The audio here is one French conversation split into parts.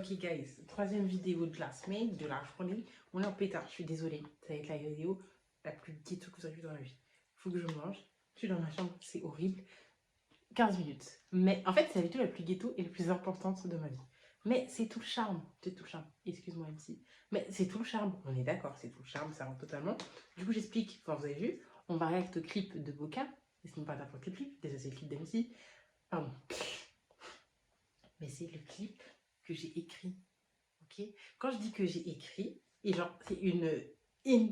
Ok guys, troisième vidéo de la semaine, de la journée. On est en pétard, je suis désolée. Ça va être la vidéo la plus ghetto que vous avez vue dans la vie. Faut que je mange. Je suis dans ma chambre, c'est horrible. 15 minutes. Mais en fait, c'est la vidéo la plus ghetto et la plus importante de ma vie. Mais c'est tout le charme. C'est tout le charme. Excuse-moi MC. Mais c'est tout le charme. On est d'accord, c'est tout le charme, ça rentre totalement. Du coup, j'explique. Enfin, vous avez vu, on va réagir au clip de Boca. Et ce n'est pas n'importe quel clip. Déjà, c'est le clip d'MC. Pardon. Mais c'est le clip que j'ai écrit. Ok, quand je dis que j'ai écrit, et genre, c'est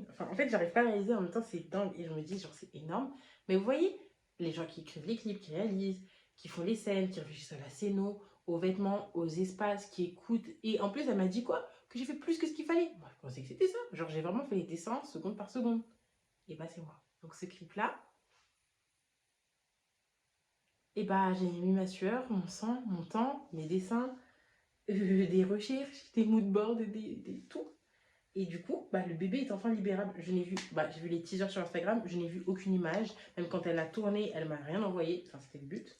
enfin, en fait, j'arrive pas à réaliser, en même temps, c'est dingue, et je me dis, genre, c'est énorme. Mais vous voyez, les gens qui écrivent les clips, qui réalisent, qui font les scènes, qui réfléchissent à la scéno, aux vêtements, aux espaces, qui écoutent. Et en plus, elle m'a dit quoi? Que j'ai fait plus que ce qu'il fallait. Moi, je pensais que c'était ça. Genre, j'ai vraiment fait les dessins seconde par seconde. Et bah, c'est moi. Donc, ce clip-là, et bah, j'ai mis ma sueur, mon sang, mon temps, mes dessins, des recherches, des moodboards, tout. Et du coup, bah, le bébé est enfin libérable. Je n'ai vu, j'ai vu les teasers sur Instagram, je n'ai vu aucune image. Même quand elle a tourné, elle m'a rien envoyé. Enfin, c'était le but.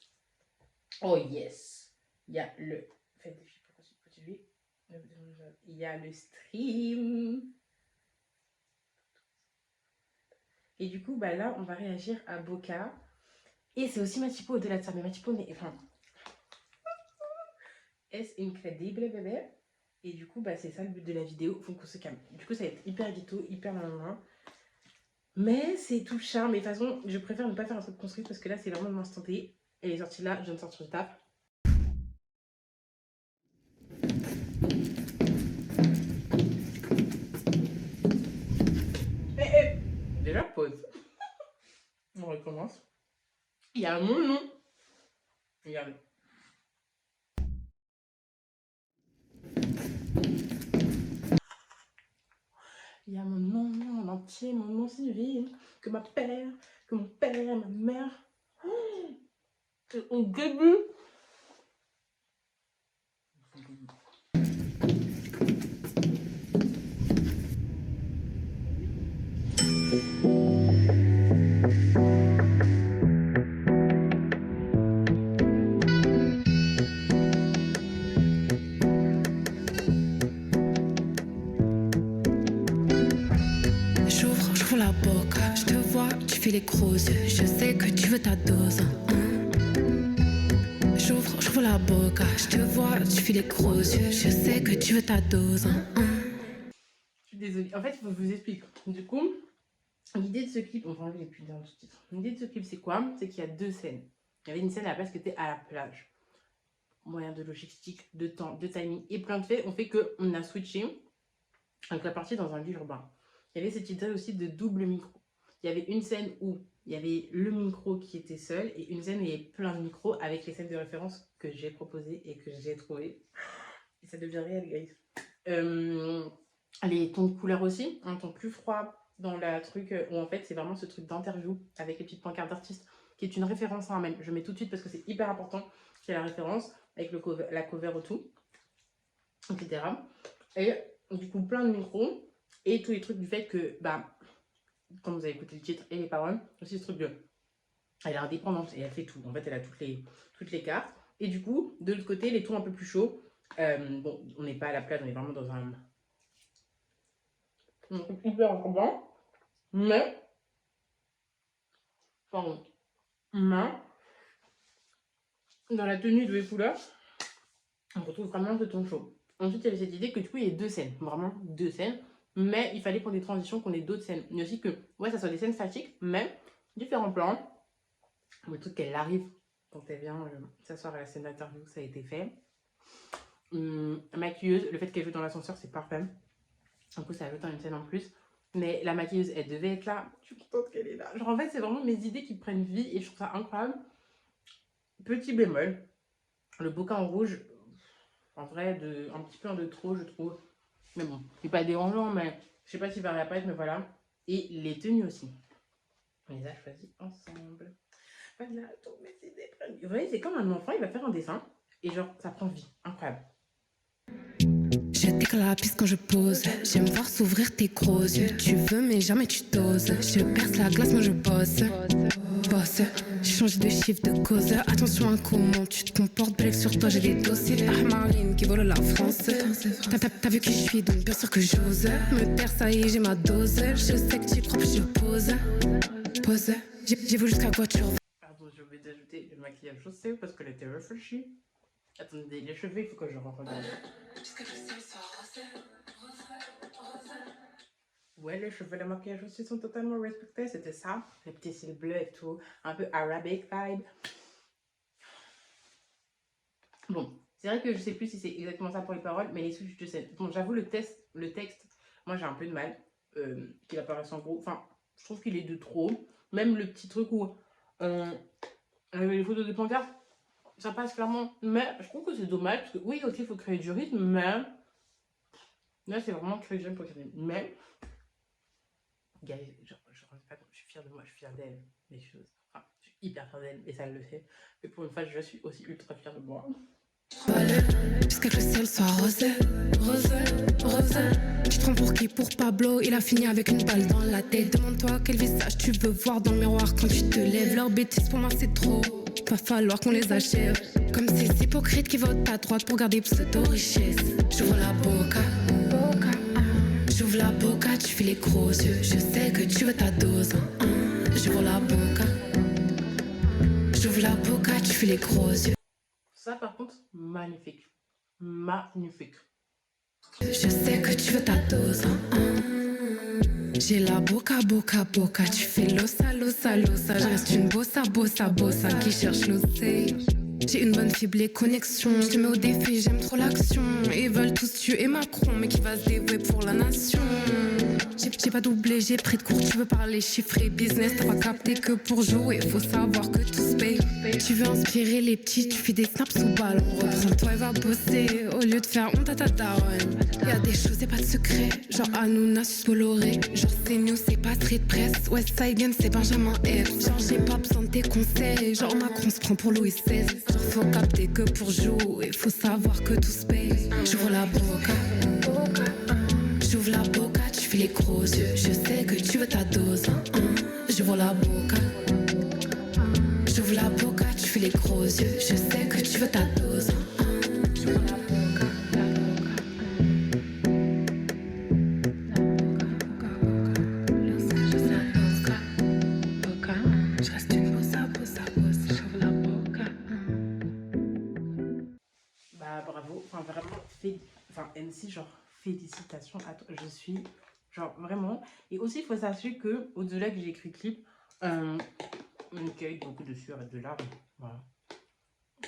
Oh yes. Il y a le... Faites des filles, pourquoi tu lui. Il y a le stream. Et du coup, bah là, on va réagir à Boca. Et c'est aussi Matipo au-delà de ça. Mais Matipo, enfin... Est incroyable, bébé. Et du coup, bah, c'est ça le but de la vidéo. Faut qu'on se calme. Du coup, ça va être hyper ghetto, hyper main. Mais c'est tout le charme. Et de toute façon, je préfère ne pas faire un truc construit parce que là, c'est vraiment de l'instant T. Elle est sortie là, je viens de sortir du taf. Déjà, pause. On recommence. Il y a mon nom. Regardez. Il y a mon nom, mon entier, mon nom civil, que mon père, ma mère. Au début. J'ouvre la boca, je te vois, tu fais les gros yeux, je sais que tu veux ta dose. J'ouvre la boca, je te vois, tu fais les gros yeux, je sais que tu veux ta dose. Je suis désolée. En fait, il faut que je vous explique. Du coup, l'idée de ce clip, on va enlever les pubs dans le sous-titre. L'idée de ce clip, c'est quoi? C'est qu'il y a deux scènes. Il y avait une scène à la place qui était à la plage. Moyen de logistique, de temps, de timing et plein de faits ont fait qu'on a switché avec la partie dans un lieu urbain. Il y avait cette idée aussi de double micro. Il y avait une scène où il y avait le micro qui était seul et une scène où il y avait plein de micros avec les scènes de référence que j'ai proposées et que j'ai trouvées. Et ça devient réel, guys. Les tons de couleur aussi, un ton plus froid dans la truc où en fait c'est vraiment ce truc d'interview avec les petites pancartes d'artistes qui est une référence à un même. Je mets tout de suite parce que c'est hyper important qu'il y ait la référence avec le cover, la cover et tout, etc. Et du coup plein de micros et tous les trucs du fait que, quand vous avez écouté le titre et les paroles, aussi ce truc de... Elle est indépendante et elle fait tout. En fait, elle a toutes les cartes. Et du coup, de l'autre côté, les tons un peu plus chauds. Bon, on n'est pas à la plage, on est vraiment dans un truc hyper urbain. Mais... Pardon. Mais... Dans la tenue de les couleurs, on retrouve vraiment ce ton chaud. Ensuite, il y avait cette idée que du coup, il y a deux scènes. Vraiment deux scènes. Mais il fallait pour des transitions qu'on ait d'autres scènes. Mais aussi que, ouais, ça soit des scènes statiques, mais différents plans. Le truc qu'elle arrive quand elle vient s'asseoir à la scène d'interview, ça a été fait. Maquilleuse, le fait qu'elle joue dans l'ascenseur, c'est parfait. Du coup, ça ajoute une scène en plus. Mais la maquilleuse, elle devait être là. Je suis contente qu'elle est là. Genre, en fait, c'est vraiment mes idées qui prennent vie et je trouve ça incroyable. Petit bémol, le bouquin en rouge, en vrai, un petit peu de trop, je trouve. Mais bon, c'est pas dérangeant, mais je sais pas s'il va réapparaître, mais voilà. Et les tenues aussi. On les a choisis ensemble. Voilà, toutes mes idées prennent vie. Vous voyez, c'est comme un enfant, il va faire un dessin et genre, ça prend vie. Incroyable. Je t'éclate puisque quand je pose, j'aime voir s'ouvrir tes gros yeux. Tu veux mais jamais tu t'oses. Je perce la glace, moi je bosse. boss. J'ai changé de chiffre de cause. Attention à comment tu te comportes. Bref, sur toi, j'ai des dossiers. Marine qui vole la France. T'as vu qui je suis, donc bien sûr que j'ose. Me taire, ça y est, j'ai ma dose. Je sais que tu crois que je pose. Pose. J'ai vu jusqu'à quoi tu reviens. Pardon, j'ai oublié d'ajouter le maquillage chaussé parce qu'elle était réfléchie. Attendez, les cheveux, il faut que je regarde. Ouais, les cheveux, le maquillage aussi sont totalement respectés. C'était ça, les petits cils bleus et tout, un peu Arabic vibe. Bon, c'est vrai que je sais plus si c'est exactement ça pour les paroles, mais les sous, je sais. Bon, j'avoue, le texte, moi j'ai un peu de mal qu'il apparaisse en gros. Enfin, je trouve qu'il est de trop. Même le petit truc où les photos de pancarte, ça passe clairement. Mais je trouve que c'est dommage, parce que oui, ok, il faut créer du rythme, mais là, c'est vraiment créer du rythme pour créer du rythme. Mais je suis fière de moi, je suis fière d'elle, les choses. Enfin, je suis hyper fière d'elle, et ça elle le sait. Mais pour une fois, je suis aussi ultra fière de moi. Jusqu'à que le ciel soit rose, rose, rose. Tu te prends pour qui? Pour Pablo. Il a fini avec une balle dans la tête. Demande-toi quel visage tu veux voir dans le miroir quand tu te lèves. Leurs bêtises pour moi c'est trop. Va falloir qu'on les achève. Comme ces hypocrites qui votent à droite pour garder pseudo-richesse. J'ouvre la boca. J'ouvre la boca, tu fais les gros yeux. Je sais que tu veux ta dose. J'ouvre la boca. J'ouvre la boca, tu fais les gros yeux. Ça, par contre, magnifique. Magnifique. Je sais que tu veux ta dose. J'ai la boca, boca, boca. Tu fais l'ossa, l'ossa, l'ossa. Je reste une bossa, bossa, bossa qui cherche l'oseille. J'ai une bonne fibre, les connexions. Je te mets au défi, j'aime trop l'action. Ils veulent tous tuer Macron, mais qui va se dévouer pour la nation. J'ai pas doublé, j'ai pris de cours. Tu veux parler chiffré, business. T'as pas capté que pour jouer, faut savoir que tout se paye. Tu veux inspirer les petits, tu fais des snaps sous ballon. Reprends-toi et va bosser au lieu de faire honte à ta daronne. Y'a des choses et pas de secret. Genre Hanouna sus Bolloré. Genre c'est news, c'est pas street press. West Side Gun, c'est Benjamin F. Genre j'ai pas besoin de tes conseils. Genre Macron se prend pour Louis XVI. Genre faut capter que pour jouer, faut savoir que tout se paye. J'ouvre la boca. J'ouvre la boca, tu fais les gros yeux. Je sais que tu veux ta dose. J'ouvre la boca. J'ouvre la boca, tu fais les gros yeux. Je sais que tu veux ta dose. J'ouvre la boca. Je reste une bossa, bossa, bossa. J'ouvre la boca. Bah, bravo. Enfin, vraiment, MC, genre, félicitations à toi. Je suis, genre, vraiment. Et aussi, il faut sachez que, au-delà que j'ai écrit clip, il y a eu beaucoup de sueur et de larmes. Voilà.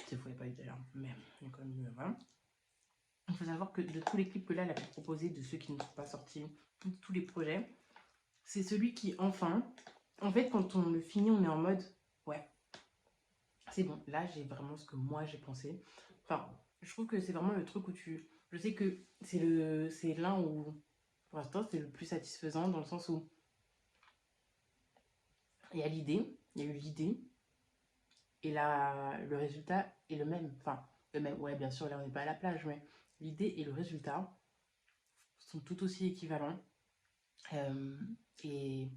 C'est faux, il n'y a pas eu de larmes, mais il y a quand même eu, voilà. Il faut savoir que de tous les clips que là, elle a pu proposer, de ceux qui ne sont pas sortis, tous les projets, c'est celui qui, enfin, en fait, quand on le finit, on est en mode, ouais, c'est bon. Là, j'ai vraiment ce que moi, j'ai pensé. Enfin, je trouve que c'est vraiment le truc où tu... Je sais que c'est l'un où, pour l'instant, c'est le plus satisfaisant, dans le sens où il y a l'idée, il y a eu l'idée, et là, le résultat est le même. Enfin, le même, ouais, bien sûr, là, on n'est pas à la plage, mais l'idée et le résultat sont tout aussi équivalents. Et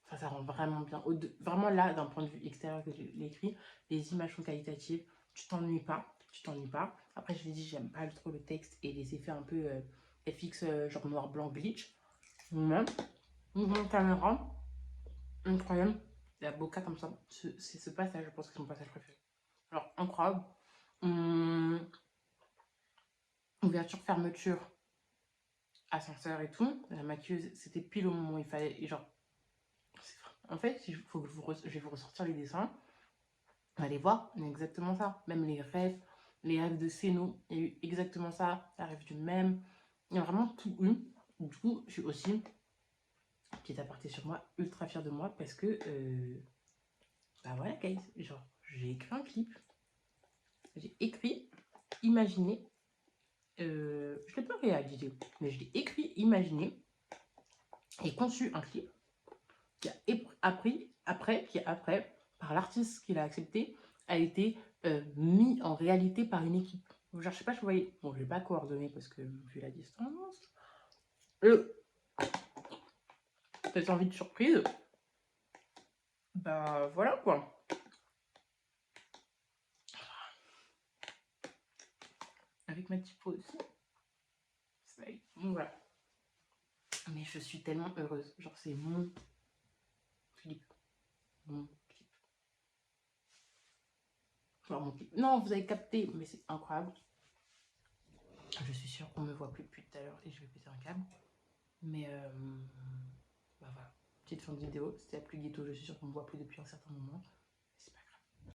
enfin, ça rend vraiment bien. Vraiment là, d'un point de vue extérieur que je l'ai écrit, les images sont qualitatives, tu t'ennuies pas, tu t'ennuies pas. Après, je l'ai dit, j'aime pas trop le texte et les effets un peu FX, genre noir-blanc glitch. Mais, une caméra, incroyable. La boca comme ça, c'est ce passage, je pense que c'est mon passage préféré. Alors, incroyable. Ouverture, fermeture, ascenseur et tout. La maquilleuse, c'était pile au moment où il fallait, et genre, en fait, faut que je vais vous ressortir les dessins. Allez voir, c'est exactement ça. Même les rêves de Seno, il y a eu exactement ça. La rêve du même. Il y a vraiment tout eu. Du coup, je suis aussi, petit aparté sur moi, ultra fière de moi parce que, bah voilà, guys, genre, j'ai écrit un clip. J'ai écrit, imaginé. Je l'ai pas réalisé, mais je l'ai écrit, imaginé et conçu un clip qui a après, par l'artiste qui l'a accepté, a été mis en réalité par une équipe. Genre, je sais pas si vous voyez. Bon, je vais pas coordonner parce que vu la distance. Cette envie de surprise. Bah voilà quoi. Avec ma petite pause. Voilà. Mais je suis tellement heureuse. Genre c'est mon clip. Mon clip. Genre mon clip. Non, vous avez capté, mais c'est incroyable. Je suis sûre qu'on me voit plus depuis tout à l'heure et je vais péter un câble. Mais bah voilà. Petite fin de vidéo. C'était la plus ghetto. Je suis sûre qu'on me voit plus depuis un certain moment.